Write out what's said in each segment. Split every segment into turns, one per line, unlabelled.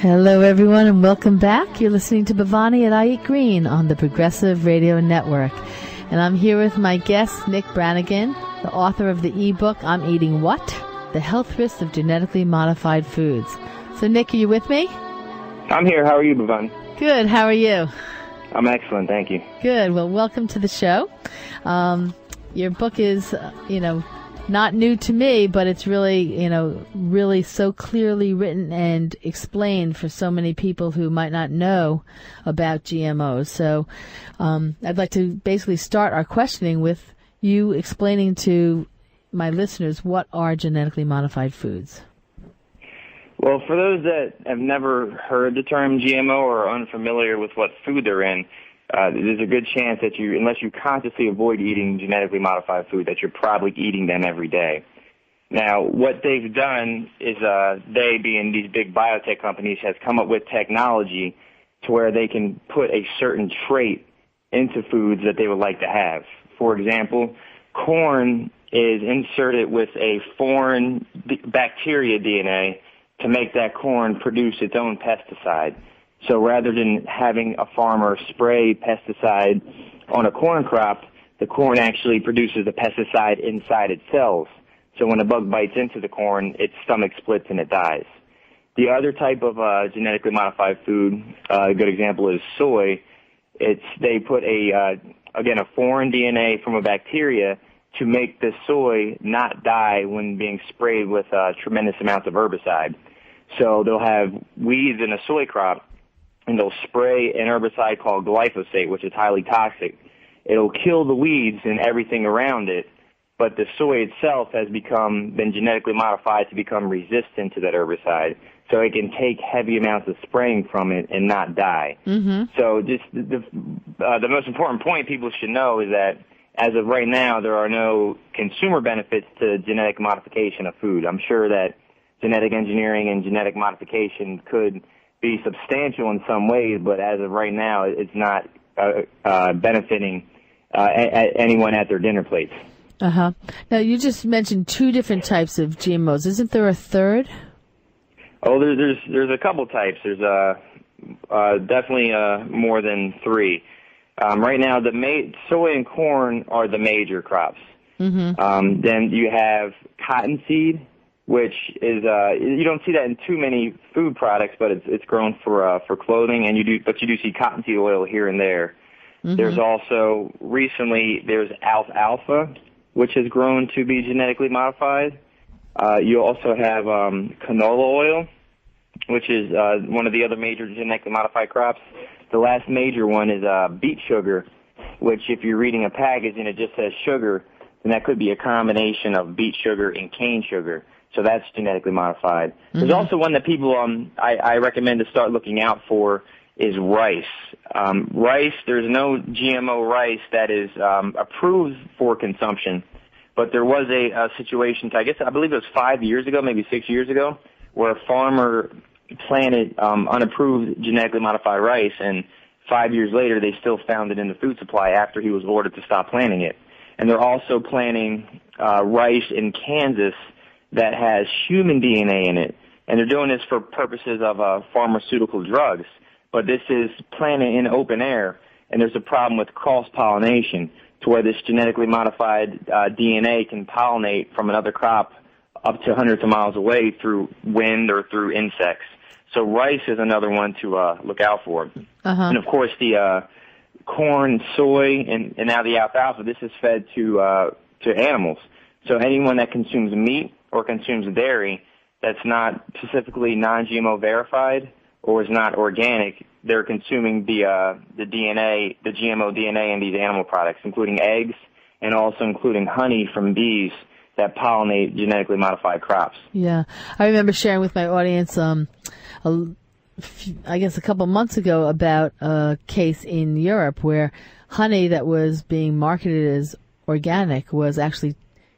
Hello, everyone, and welcome back. You're listening to Bhavani at iEat Green on the Progressive Radio Network. And I'm here with my guest, Nick Brannigan, the author of the ebook, I'm Eating What? The Health Risks of Genetically Modified Foods. So, Nick, are you with me?
I'm here. How are you, Bhavani?
Good. How are you?
I'm excellent. Thank you.
Good. Well, welcome to the show. Your book is, not new to me, but it's really, really so clearly written and explained for so many people who might not know about GMOs. So I'd like to basically start our questioning with you explaining to my listeners what are genetically modified foods.
Well, for those that have never heard the term GMO or are unfamiliar with what food they're in, there's a good chance that unless you consciously avoid eating genetically modified food, that you're probably eating them every day. Now, what they've done is they, being these big biotech companies, has come up with technology to where they can put a certain trait into foods that they would like to have. For example, corn is inserted with a foreign bacteria DNA to make that corn produce its own pesticide. So rather than having a farmer spray pesticide on a corn crop, the corn actually produces the pesticide inside its cells. So when a bug bites into the corn, its stomach splits and it dies. The other type of genetically modified food, a good example is soy. They put a foreign DNA from a bacteria to make the soy not die when being sprayed with tremendous amounts of herbicide. So they'll have weeds in a soy crop, and they'll spray an herbicide called Glyphosate, which is highly toxic. It'll kill the weeds and everything around it, but the soy itself has been genetically modified to become resistant to that herbicide, so it can take heavy amounts of spraying from it and not die. Mm-hmm. So just the most important point people should know is that as of right now, there are no consumer benefits to genetic modification of food. I'm sure that genetic engineering and genetic modification could be substantial in some ways, but as of right now, it's not benefiting anyone at their dinner plates.
Uh-huh. Now, you just mentioned two different types of GMOs. Isn't there a third?
Oh, there's a couple types. There's definitely more than three. Right now, soy and corn are the major crops. Mm-hmm. Then you have cottonseed, which is you don't see that in too many food products, but it's grown for clothing, and you do see cottonseed oil here and there. Mm-hmm. There's also there's alfalfa, which has grown to be genetically modified. You also have canola oil, which is one of the other major genetically modified crops. The last major one is beet sugar, which if you're reading a package and it just says sugar, then that could be a combination of beet sugar and cane sugar. So that's genetically modified. Mm-hmm. There's also one that people I recommend to start looking out for is rice. Rice, there's no GMO rice that is approved for consumption, but there was a situation, I believe it was 5 years ago, maybe 6 years ago, where a farmer planted unapproved genetically modified rice, and 5 years later they still found it in the food supply after he was ordered to stop planting it. And they're also planting rice in Kansas that has human DNA in it, and they're doing this for purposes of pharmaceutical drugs. But this is planted in open air, and there's a problem with cross-pollination, to where this genetically modified DNA can pollinate from another crop up to hundreds of miles away through wind or through insects. So rice is another one to look out for. Uh-huh. And, of course, the corn, soy, and now the alfalfa, this is fed to animals. So anyone that consumes meat or consumes dairy that's not specifically non-GMO verified or is not organic, they're consuming the DNA, the GMO DNA in these animal products, including eggs and also including honey from bees that pollinate genetically modified crops.
Yeah. I remember sharing with my audience, I guess a couple months ago, about a case in Europe where honey that was being marketed as organic was actually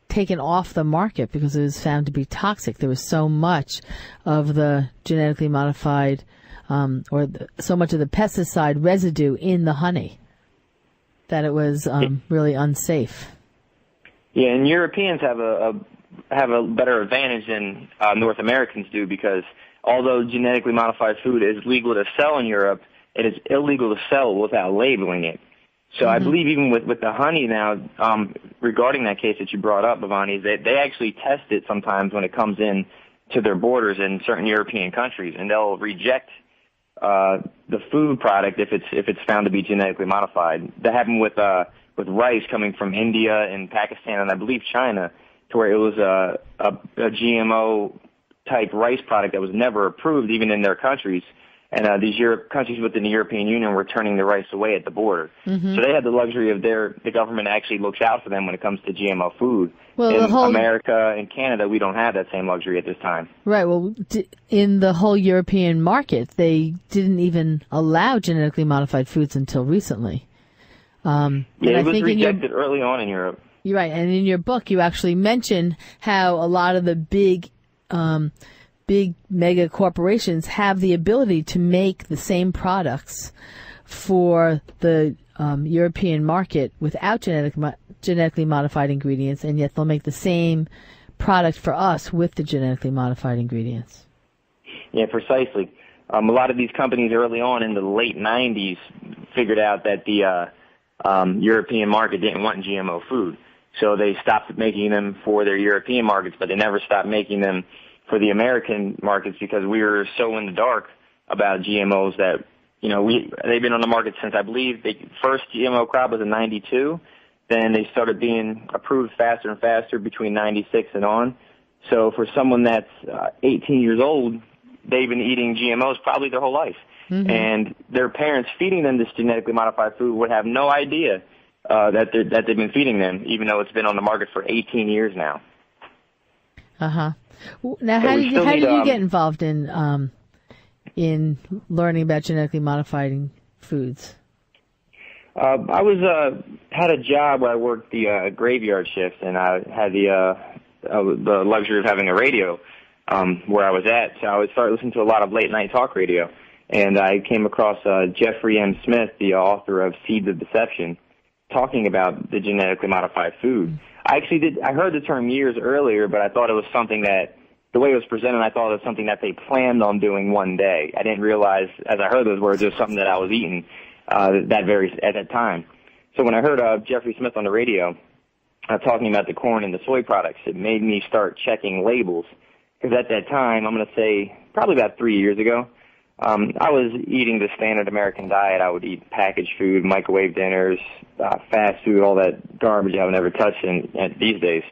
taken off the market because it was found to be toxic. There was so much of the genetically modified so much of the pesticide residue in the honey that it was really unsafe.
Yeah, and Europeans have a better advantage than North Americans do, because although genetically modified food is legal to sell in Europe, it is illegal to sell without labeling it. So I believe even with the honey now, regarding that case that you brought up, Bhavani, they actually test it sometimes when it comes in to their borders in certain European countries, and they'll reject the food product if it's found to be genetically modified. That happened with rice coming from India and Pakistan and I believe China, to where it was a GMO type rice product that was never approved even in their countries. And these countries within the European Union were turning the rice away at the border. So they had the luxury of the government actually looks out for them when it comes to GMO food.
Well,
in America and Canada, we don't have that same luxury at this time.
Right. Well, in the whole European market, they didn't even allow genetically modified foods until recently.
It was rejected early on in Europe.
You're right. And in your book, you actually mentioned how a lot of the big mega corporations have the ability to make the same products for the European market without genetically modified ingredients, and yet they'll make the same product for us with the genetically modified ingredients.
Yeah, precisely. A lot of these companies early on in the late 90s figured out that the European market didn't want GMO food, so they stopped making them for their European markets, but they never stopped making them for the American markets because we were so in the dark about GMOs that, they've been on the market since, I believe, the first GMO crop was in 92. Then they started being approved faster and faster between 96 and on. So for someone that's 18 years old, they've been eating GMOs probably their whole life. And their parents feeding them this genetically modified food would have no idea that they've been feeding them, even though it's been on the market for 18 years now.
Now, how did you get involved in learning about genetically modifying foods?
I had a job where I worked the graveyard shift, and I had the luxury of having a radio where I was at. So I would start listening to a lot of late night talk radio, and I came across Jeffrey M. Smith, the author of Seeds of Deception, talking about the genetically modified food. I heard the term years earlier, but I thought it was something that, the way it was presented, I thought it was something that they planned on doing one day. I didn't realize, as I heard those words, it was something that I was eating at that time. So when I heard Jeffrey Smith on the radio talking about the corn and the soy products, it made me start checking labels. Because at that time, I'm going to say probably about 3 years ago, I was eating the standard American diet. I would eat packaged food, microwave dinners, fast food, all that garbage I would never touch these days.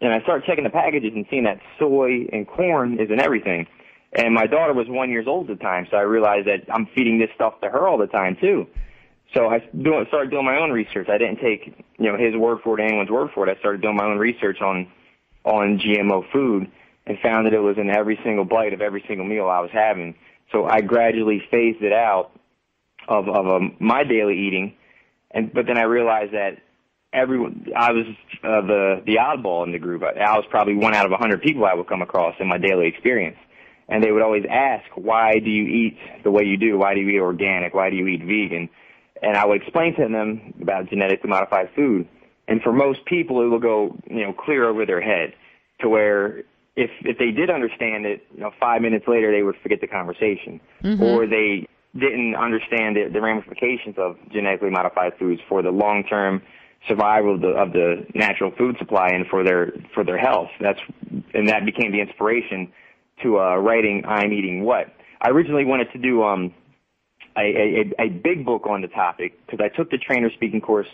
And I started checking the packages and seeing that soy and corn is in everything. And my daughter was 1 year old at the time, so I realized that I'm feeding this stuff to her all the time too. So I started doing my own research. I didn't take his word for it, anyone's word for it. I started doing my own research on GMO food and found that it was in every single bite of every single meal I was having. So I gradually phased it out of my daily eating, but then I realized that I was the oddball in the group. I was probably 1 out of 100 people I would come across in my daily experience, and they would always ask, "Why do you eat the way you do? Why do you eat organic? Why do you eat vegan?" And I would explain to them about genetically modified food, and for most people, it will go clear over their head to where, if they did understand it, 5 minutes later they would forget the conversation, or they didn't understand the ramifications of genetically modified foods for the long-term survival of the natural food supply and for their health. And that became the inspiration to writing I'm Eating What. I originally wanted to do a big book on the topic because I took the trainer speaking course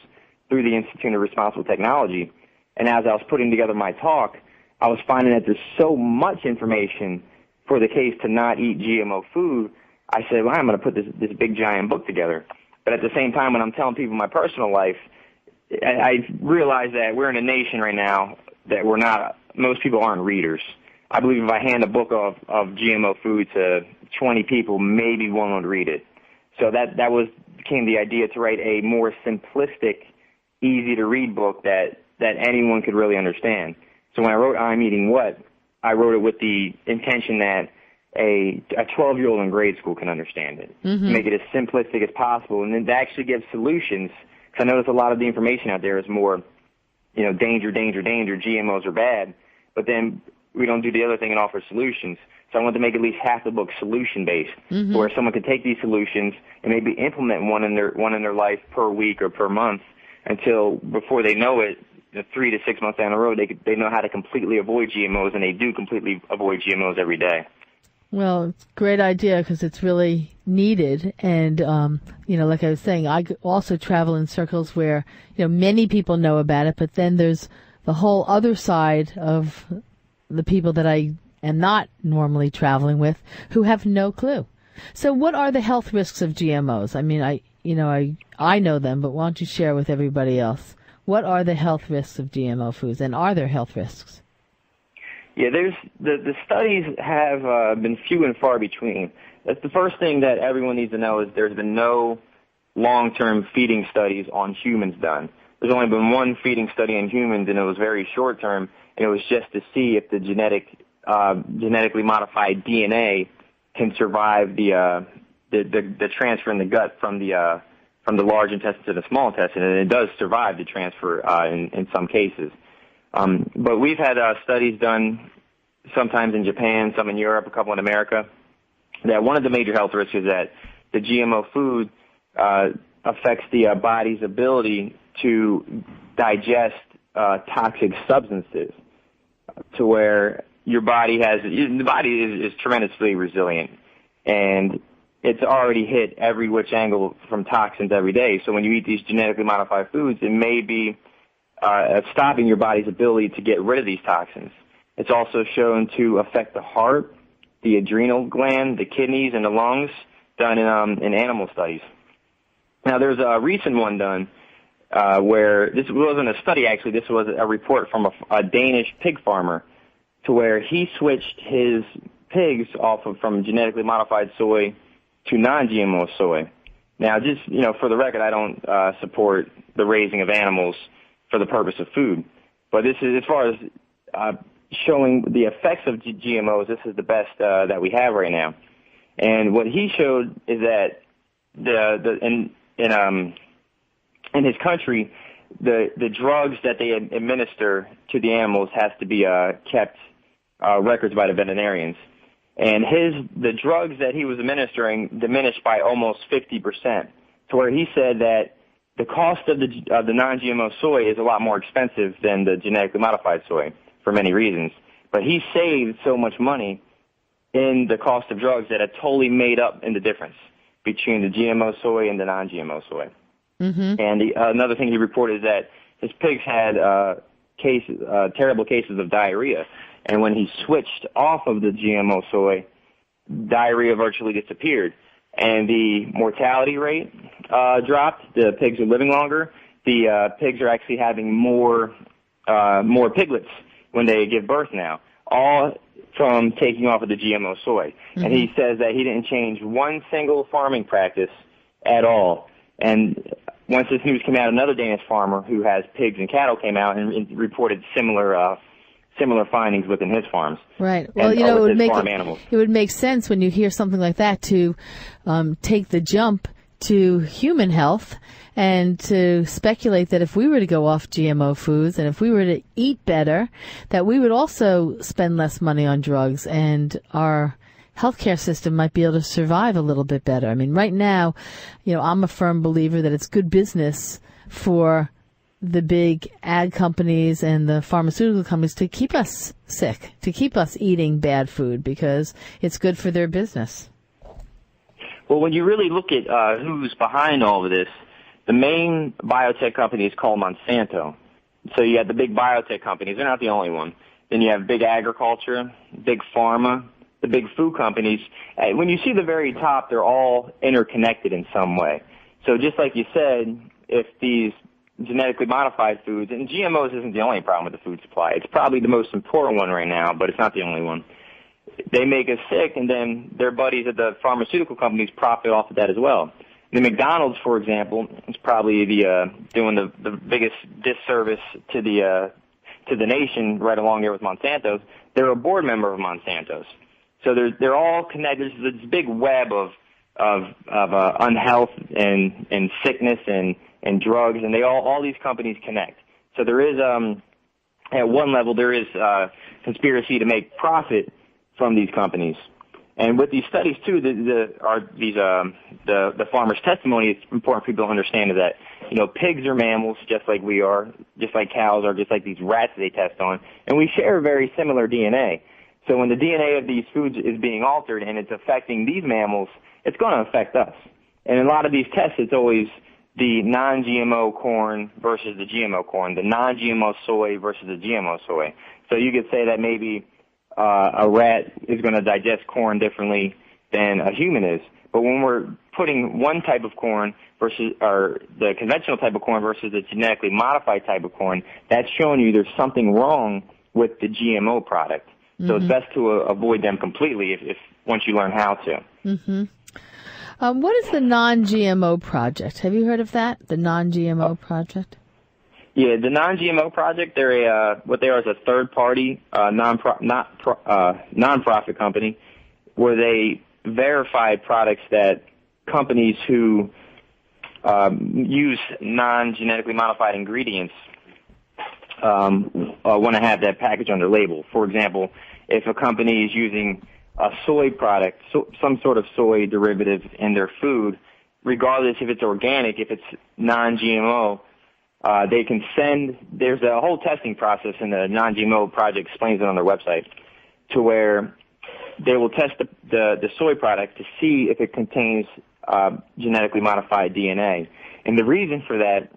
through the Institute of Responsible Technology, and as I was putting together my talk, I was finding that there's so much information for the case to not eat GMO food. I said, well, I'm going to put this big giant book together. But at the same time, when I'm telling people my personal life, I realize that we're in a nation right now that most people aren't readers. I believe if I hand a book of GMO food to 20 people, maybe one would read it. So that became the idea to write a more simplistic, easy to read book that anyone could really understand. So when I wrote I'm Eating What, I wrote it with the intention that a 12-year-old in grade school can understand it, make it as simplistic as possible, and then to actually give solutions. Because I notice a lot of the information out there is more, danger, GMOs are bad, but then we don't do the other thing and offer solutions. So I wanted to make at least half the book solution-based, where someone could take these solutions and maybe implement one in their life per week or per month until before they know it, 3 to 6 months down the road, they know how to completely avoid GMOs, and they do completely avoid GMOs every day.
Well, it's a great idea because it's really needed. And, like I was saying, I also travel in circles where, many people know about it, but then there's the whole other side of the people that I am not normally traveling with who have no clue. So what are the health risks of GMOs? I mean, I know them, but why don't you share with everybody else? What are the health risks of GMO foods, and are there health risks?
Yeah, the studies have been few and far between. That's the first thing that everyone needs to know is there's been no long-term feeding studies on humans done. There's only been one feeding study on humans, and it was very short-term, and it was just to see if the genetically modified DNA can survive the transfer in the gut from the large intestine to the small intestine, and it does survive the transfer in some cases. But we've had studies done sometimes in Japan, some in Europe, a couple in America, that one of the major health risks is that the GMO food affects the body's ability to digest toxic substances, to where your body the body is tremendously resilient, and it's already hit every which angle from toxins every day. So when you eat these genetically modified foods, it may be stopping your body's ability to get rid of these toxins. It's also shown to affect the heart, the adrenal gland, the kidneys, and the lungs, done in animal studies. Now, there's a recent one done where this wasn't a study, actually. This was a report from a Danish pig farmer, to where he switched his pigs from genetically modified soy to non-GMO soy. Now, just, for the record, I don't support the raising of animals for the purpose of food. But this is, as far as showing the effects of GMOs, this is the best that we have right now. And what he showed is that in his country, the drugs that they administer to the animals has to be kept records by the veterinarians. And the drugs that he was administering diminished by almost 50%, to where he said that the cost of the non-GMO soy is a lot more expensive than the genetically modified soy for many reasons. But he saved so much money in the cost of drugs that it totally made up in the difference between the GMO soy and the non-GMO soy. Mm-hmm. And another thing he reported is that his pigs had terrible cases of diarrhea. And when he switched off of the GMO soy, diarrhea virtually disappeared. And the mortality rate dropped. The pigs are living longer. The pigs are actually having more piglets when they give birth now, all from taking off of the GMO soy. Mm-hmm. And he says that he didn't change one single farming practice at all. And once this news came out, another Danish farmer who has pigs and cattle came out and reported similar findings within his farms.
Right. Well, it would make sense when you hear something like that to take the jump to human health and to speculate that if we were to go off GMO foods and if we were to eat better, that we would also spend less money on drugs and our healthcare system might be able to survive a little bit better. I mean, right now, I'm a firm believer that it's good business for the big ag companies and the pharmaceutical companies to keep us sick, to keep us eating bad food, because it's good for their business.
Well, when you really look at who's behind all of this, the main biotech company is called Monsanto. So you have the big biotech companies. They're not the only one. Then you have big agriculture, big pharma, the big food companies. When you see the very top, they're all interconnected in some way. So just like you said, if these genetically modified foods, and GMOs isn't the only problem with the food supply. It's probably the most important one right now, but it's not the only one. They make us sick, and then their buddies at the pharmaceutical companies profit off of that as well. The McDonald's, for example, is probably doing the biggest disservice to the nation right along there with Monsanto's. They're a board member of Monsanto's. So they're all connected. There's this big web of unhealth and sickness and drugs, and all these companies connect. So there is, at one level, there is conspiracy to make profit from these companies. And with these studies too, the farmer's testimony, it's important for people to understand is that, pigs are mammals just like we are, just like cows are, just like these rats they test on, and we share very similar DNA. So when the DNA of these foods is being altered and it's affecting these mammals, it's going to affect us. And in a lot of these tests, it's always the non-GMO corn versus the GMO corn, the non-GMO soy versus the GMO soy. So you could say that maybe a rat is going to digest corn differently than a human is. But when we're putting one type of corn versus, or the conventional type of corn versus the genetically modified type of corn, that's showing you there's something wrong with the GMO product. So it's best to avoid them completely if once you learn how to.
Mm-hmm. What is the NonGMO Project? Have you heard of that? The NonGMO Project?
Yeah, the NonGMO Project, they're what they are is a third-party nonprofit company where they verify products that companies who use non-genetically modified ingredients want to have that package on their label. For example, if a company is using a soy product, some sort of soy derivative in their food, regardless if it's organic, if it's non-GMO, they can there's a whole testing process, and the NonGMO Project explains it on their website, to where they will test the soy product to see if it contains genetically modified DNA. And the reason for that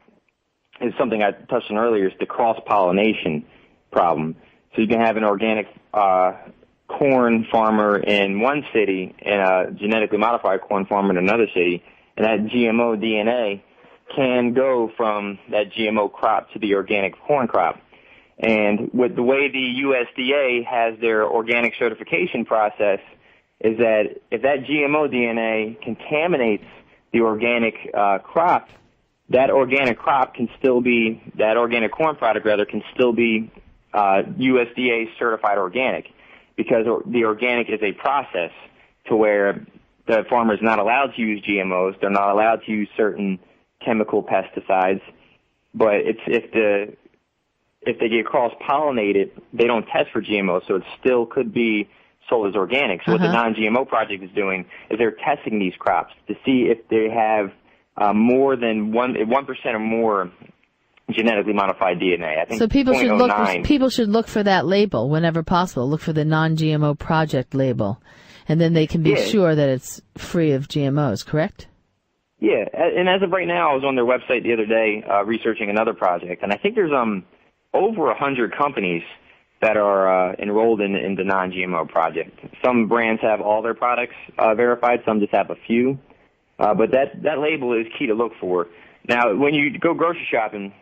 is something I touched on earlier, is the cross-pollination problem. So you can have an organic corn farmer in one city and a genetically modified corn farmer in another city, and that GMO DNA can go from that GMO crop to the organic corn crop. And with the way the USDA has their organic certification process is that if that GMO DNA contaminates the organic crop, that organic crop can still be, that organic corn product rather, can still be USDA certified organic, because the organic is a process to where the farmer is not allowed to use GMOs. They're not allowed to use certain chemical pesticides, but if they get cross-pollinated, they don't test for GMOs, so it still could be sold as organic. So what the NonGMO Project is doing is they're testing these crops to see if they have more than 1% or more genetically modified DNA. I think
so. People should look for that label whenever possible. Look for the NonGMO Project label, and then they can be sure that it's free of GMOs. Correct?
Yeah, and as of right now, I was on their website the other day researching another project, and I think there's over 100 companies that are enrolled in the NonGMO Project. Some brands have all their products verified, some just have a few, but that label is key to look for. Now, when you go grocery shopping,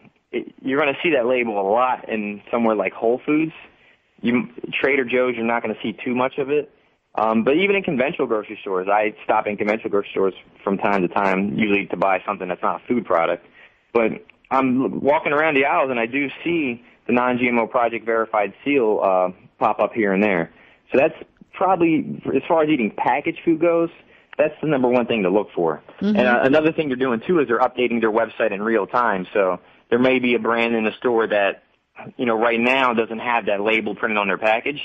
you're going to see that label a lot in somewhere like Whole Foods. Trader Joe's, you're not going to see too much of it. But even in conventional grocery stores, I stop in conventional grocery stores from time to time, usually to buy something that's not a food product. But I'm walking around the aisles, and I do see the NonGMO Project verified seal pop up here and there. So that's probably, as far as eating packaged food goes, that's the number one thing to look for. And another thing they're doing, too, is they're updating their website in real time. So there may be a brand in the store that, right now doesn't have that label printed on their package,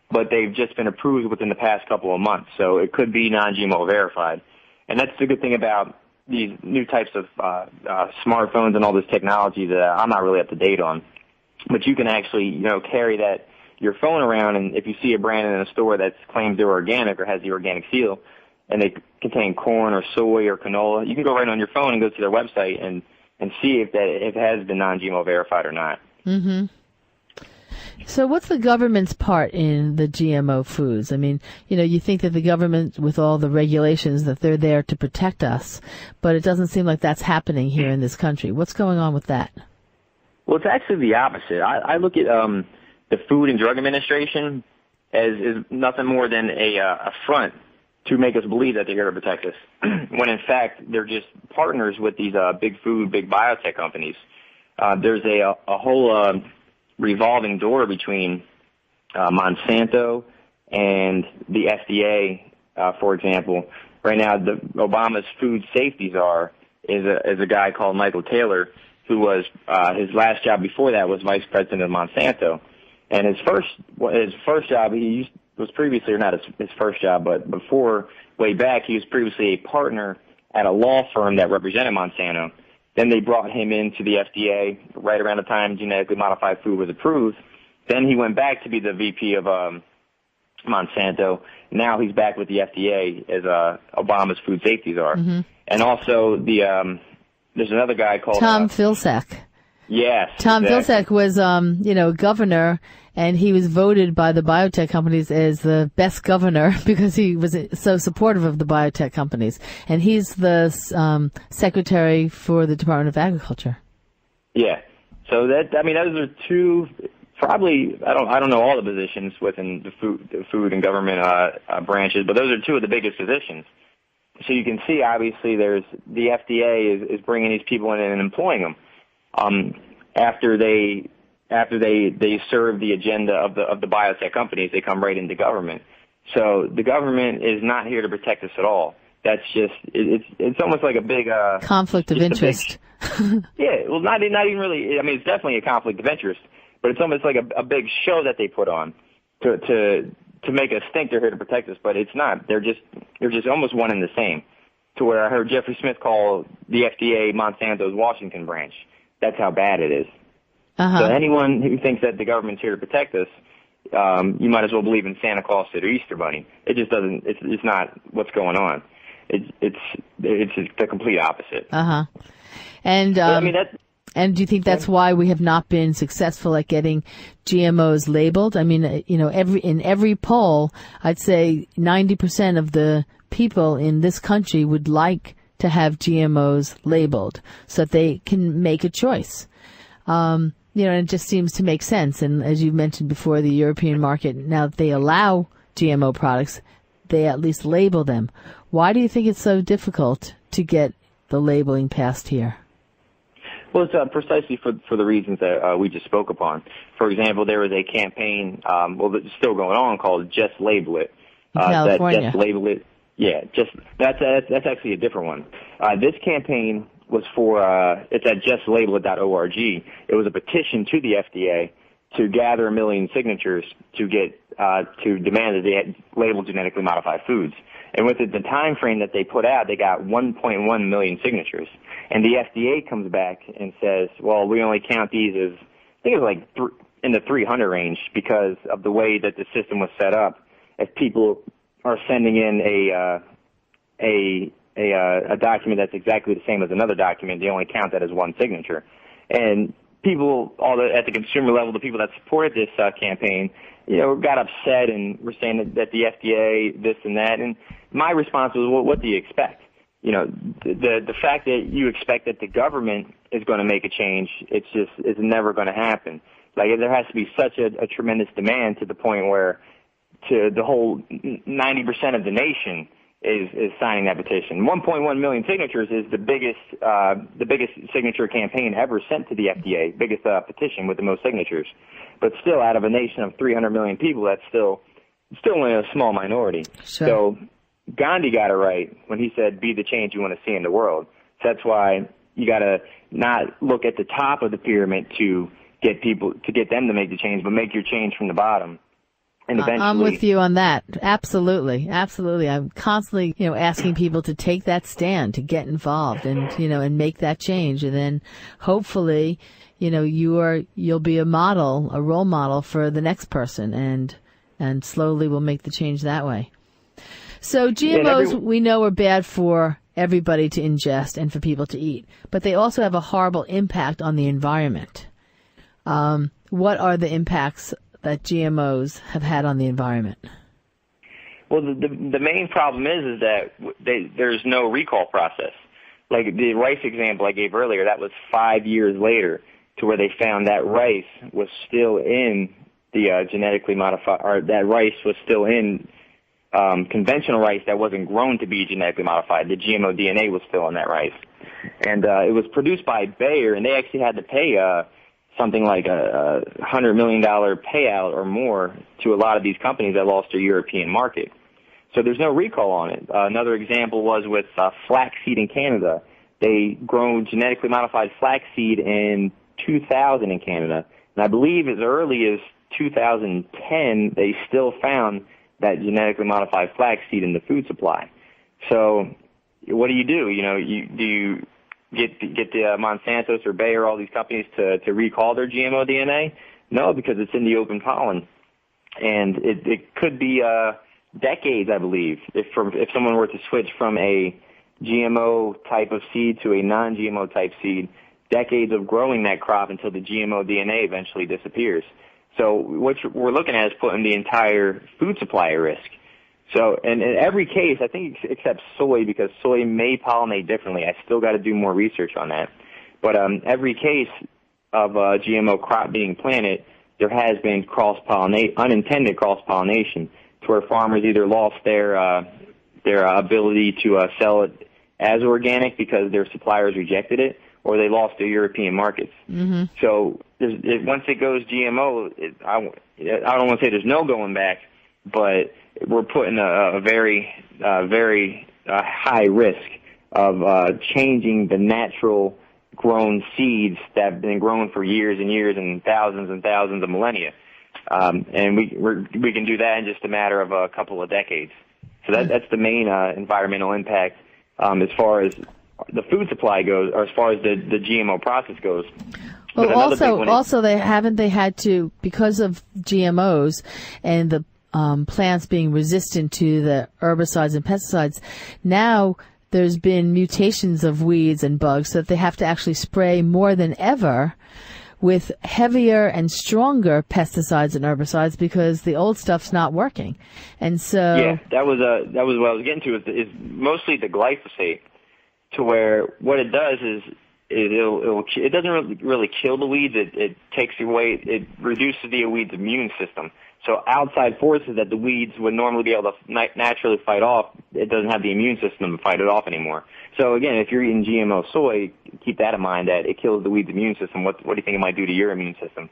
but they've just been approved within the past couple of months. So it could be non-GMO verified. And that's the good thing about these new types of smartphones and all this technology that I'm not really up to date on. But you can actually, carry your phone around, and if you see a brand in a store that claims they're organic or has the organic seal, and they contain corn or soy or canola, you can go right on your phone and go to their website and see if it has been non-GMO verified or not.
Mm-hmm. So what's the government's part in the GMO foods? I mean, you think that the government, with all the regulations, that they're there to protect us, but it doesn't seem like that's happening here in this country. What's going on with that?
Well, it's actually the opposite. I look at the Food and Drug Administration as nothing more than a front to make us believe that they're here to protect us, when in fact they're just partners with these big food, big biotech companies. There's a whole revolving door between Monsanto and the FDA, for example. Right now, Obama's food safety czar is a guy called Michael Taylor, who was his last job before that was vice president of Monsanto. And his first job, he was previously, or not his first job, but before, way back, he was previously a partner at a law firm that represented Monsanto. Then they brought him into the FDA right around the time genetically modified food was approved. Then he went back to be the VP of Monsanto. Now he's back with the FDA as Obama's food safety czar. Mm-hmm. And also there's another guy called
Tom Vilsack.
Yes.
Tom Vilsack was governor, and he was voted by the biotech companies as the best governor because he was so supportive of the biotech companies. And he's the secretary for the Department of Agriculture.
Yeah. So those are two. Probably, I don't know all the positions within the food and government branches, but those are two of the biggest positions. So you can see, obviously, there's the FDA is bringing these people in and employing them after they serve the agenda of the biotech companies. They come right into government. So the government is not here to protect us at all. That's just it's almost like a big
conflict of interest.
Yeah, well, not even really. I mean, it's definitely a conflict of interest. But it's almost like a big show that they put on to make us think they're here to protect us, but it's not. They're just almost one and the same. To where I heard Jeffrey Smith call the FDA Monsanto's Washington branch. That's how bad it is. Uh-huh. So anyone who thinks that the government's here to protect us, you might as well believe in Santa Claus or Easter Bunny. It just doesn't. It's not what's going on. It's the complete opposite.
Uh huh. And
that's.
And do you think that's why we have not been successful at getting GMOs labeled? I mean, in every poll, I'd say 90% of the people in this country would like to have GMOs labeled so that they can make a choice. And it just seems to make sense. And as you mentioned before, the European market, now that they allow GMO products, they at least label them. Why do you think it's so difficult to get the labeling passed here?
Well, it's precisely for the reasons that we just spoke upon. For example, there was a campaign, that's still going on, called Just Label It.
California.
Just Label It. Yeah, that's actually a different one. This campaign was for it's at justlabellit.org. It was a petition to the FDA to gather 1 million signatures to get to demand that they label genetically modified foods. And with the time frame that they put out, they got 1.1 million signatures. And the FDA comes back and says, well, we only count these as, I think it was like in the 300 range because of the way that the system was set up. If people are sending in a document that's exactly the same as another document, they only count that as one signature. And people, at the consumer level, the people that supported this campaign, got upset and were saying that the FDA, this and that. And my response was, well, what do you expect? The fact that you expect that the government is going to make a change, it's never going to happen. Like, there has to be such a tremendous demand to the point where the whole 90% of the nation is signing that petition. 1.1 million signatures is the biggest signature campaign ever sent to the FDA, biggest petition with the most signatures. But still, out of a nation of 300 million people, that's still only a small minority.
Sure.
So Gandhi got it right when he said, be the change you want to see in the world. So that's why you got to not look at the top of the pyramid to get them to make the change, but make your change from the bottom. And eventually,
I'm with you on that. Absolutely. Absolutely. I'm constantly, asking people to take that stand, to get involved and, and make that change. And then hopefully, you'll be a role model for the next person and slowly we'll make the change that way. So GMOs we know are bad for everybody to ingest and for people to eat, but they also have a horrible impact on the environment. What are the impacts that GMOs have had on the environment?
Well, the main problem is that there's no recall process. Like the rice example I gave earlier, that was 5 years later to where they found that rice was still in the genetically modified, or that rice was still in conventional rice that wasn't grown to be genetically modified. The GMO DNA was still in that rice. And it was produced by Bayer, and they actually had to pay something like a $100 million payout or more to a lot of these companies that lost their European market. So there's no recall on it. Another example was with flaxseed in Canada. They grown genetically modified flaxseed in 2000 in Canada. And I believe as early as 2010, they still found that genetically modified flaxseed in the food supply. So what do? Do you get the Monsantos or Bayer, all these companies to recall their GMO DNA? No, because it's in the open pollen. And it could be decades, I believe, if someone were to switch from a GMO type of seed to a non-GMO type seed, decades of growing that crop until the GMO DNA eventually disappears. So what we're looking at is putting the entire food supply at risk. So, and in every case, I think except soy, because soy may pollinate differently. I still got to do more research on that. But every case of a GMO crop being planted, there has been unintended cross-pollination, to where farmers either lost their ability to sell it as organic because their suppliers rejected it, or they lost their European markets. Mm-hmm. So once it goes GMO, I don't want to say there's no going back, but we're putting a very high risk of changing the natural grown seeds that have been grown for years and years and thousands of millennia. And we can do that in just a matter of a couple of decades. So that's the main environmental impact as far as the food supply goes, or as far as the GMO process goes.
Well, also they had to, because of GMOs and the plants being resistant to the herbicides and pesticides, now there's been mutations of weeds and bugs so that they have to actually spray more than ever with heavier and stronger pesticides and herbicides because the old stuff's not working. And so
yeah, that was what I was getting to is mostly the glyphosate, to where what it does is it doesn't really kill the weeds. It takes away, it reduces the weed's immune system. So outside forces that the weeds would normally be able to naturally fight off, it doesn't have the immune system to fight it off anymore. So again, if you're eating GMO soy, keep that in mind, that it kills the weed's immune system. What do you think it might do to your immune system?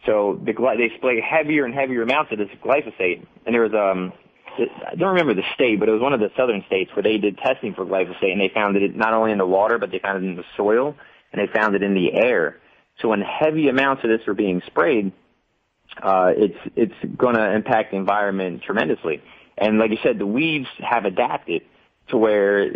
So they spray heavier and heavier amounts of this glyphosate. And there was I don't remember the state, but it was one of the southern states where they did testing for glyphosate, and they found it not only in the water, but they found it in the soil, and they found it in the air. So when heavy amounts of this were being sprayed, it's going to impact the environment tremendously. And like you said, the weeds have adapted to where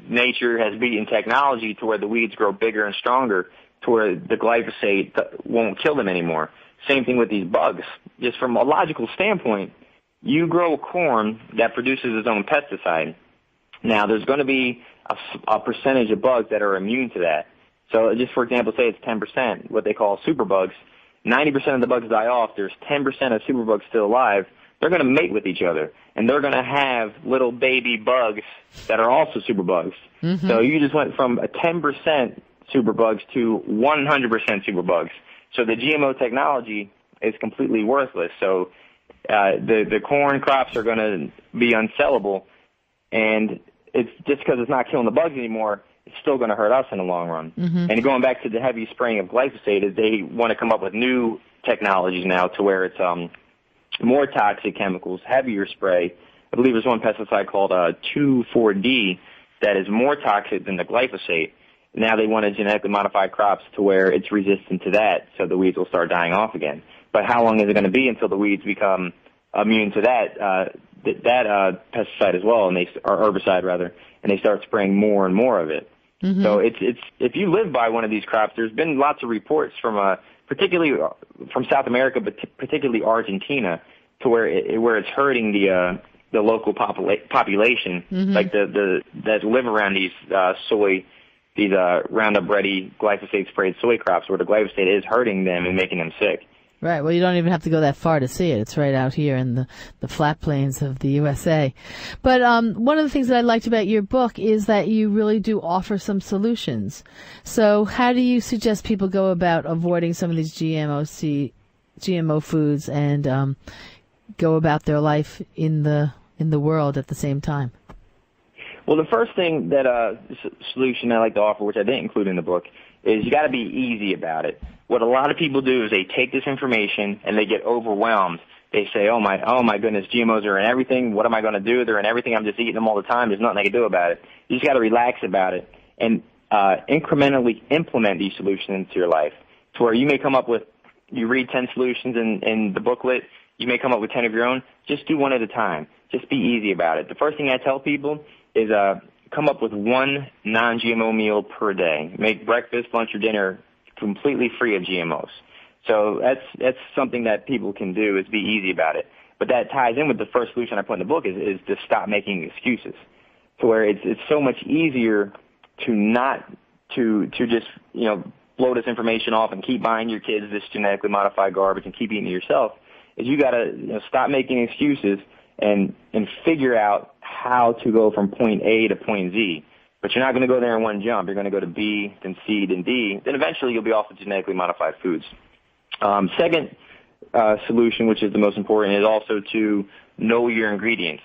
nature has beaten technology to where the weeds grow bigger and stronger, to where the glyphosate won't kill them anymore. Same thing with these bugs. Just from a logical standpoint, you grow corn that produces its own pesticide. Now, there's going to be a percentage of bugs that are immune to that. So just for example, say it's 10%, what they call superbugs. 90% of the bugs die off. There's 10% of superbugs still alive. They're going to mate with each other, and they're going to have little baby bugs that are also superbugs. Mm-hmm. So you just went from a 10% superbugs to 100% superbugs. So the GMO technology is completely worthless. So the corn crops are going to be unsellable, and it's just because it's not killing the bugs anymore, it's still going to hurt us in the long run. Mm-hmm. And going back to the heavy spraying of glyphosate, is they want to come up with new technologies now to where it's more toxic chemicals, heavier spray. I believe there's one pesticide called 2,4-D that is more toxic than the glyphosate. Now they want to genetically modify crops to where it's resistant to that, so the weeds will start dying off again. But how long is it going to be until the weeds become immune to that pesticide as well, or herbicide rather, and they start spraying more and more of it? Mm-hmm. So it's if you live by one of these crops, there's been lots of reports from particularly from South America, but particularly Argentina, to where it's hurting the local population, mm-hmm. like that live around these Roundup Ready glyphosate sprayed soy crops, where the glyphosate is hurting them and making them sick.
Right. Well, you don't even have to go that far to see it. It's right out here in the flat plains of the USA. But one of the things that I liked about your book is that you really do offer some solutions. So how do you suggest people go about avoiding some of these GMO foods and go about their life in the world at the same time?
Well, the first thing solution I like to offer, which I didn't include in the book, is you got to be easy about it. What a lot of people do is they take this information and they get overwhelmed. They say, oh my goodness, GMOs are in everything. What am I going to do? They're in everything. I'm just eating them all the time. There's nothing I can do about it. You just got to relax about it and incrementally implement these solutions into your life, to where you may come up with, you read 10 solutions in the booklet, You may come up with 10 of your own. Just do one at a time. Just be easy about it. The first thing I tell people is come up with one non-GMO meal per day. Make breakfast, lunch, or dinner completely free of GMOs. So that's something that people can do, is be easy about it. But that ties in with the first solution I put in the book is to stop making excuses. To where it's so much easier to just, blow this information off and keep buying your kids this genetically modified garbage and keep eating it yourself, is you got to stop making excuses and figure out how to go from point A to point Z. But you're not going to go there in one jump. You're going to go to B, then C, then D. Then eventually you'll be off of genetically modified foods. Second solution, which is the most important, is also to know your ingredients.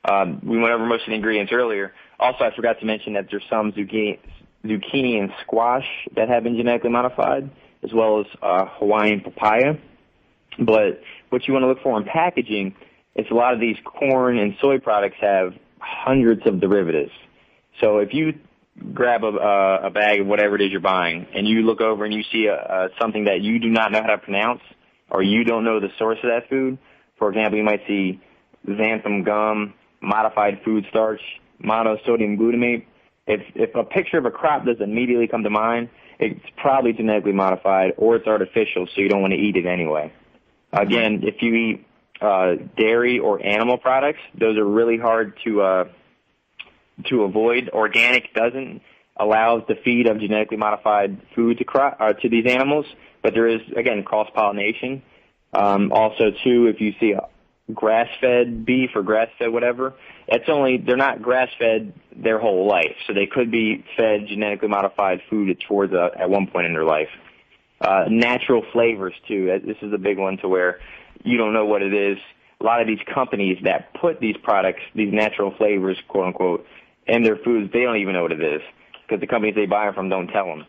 We went over most of the ingredients earlier. Also, I forgot to mention that there's some zucchini and squash that have been genetically modified, as well as Hawaiian papaya. But what you want to look for in packaging is a lot of these corn and soy products have hundreds of derivatives. So if you grab a bag of whatever it is you're buying and you look over and you see something that you do not know how to pronounce, or you don't know the source of that food, for example, you might see xanthan gum, modified food starch, monosodium glutamate. If a picture of a crop doesn't immediately come to mind, it's probably genetically modified or it's artificial, so you don't want to eat it anyway. Again, if you eat dairy or animal products, those are really hard to avoid. Organic doesn't allow the feed of genetically modified food to these animals, but there is, again, cross-pollination. Also, too, if you see grass-fed beef or grass-fed whatever, they're not grass-fed their whole life, so they could be fed genetically modified food at one point in their life. Natural flavors, too. This is a big one to where you don't know what it is. A lot of these companies that put these products, these natural flavors, quote-unquote, in their foods, they don't even know what it is because the companies they buy them from don't tell them.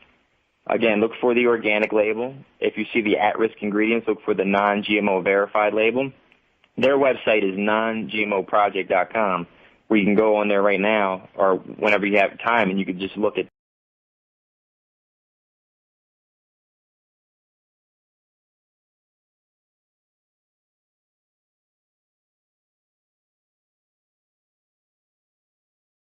Again, look for the organic label. If you see the at-risk ingredients, look for the non-GMO verified label. Their website is NonGMO Project.com, where you can go on there right now or whenever you have time, and you can just look at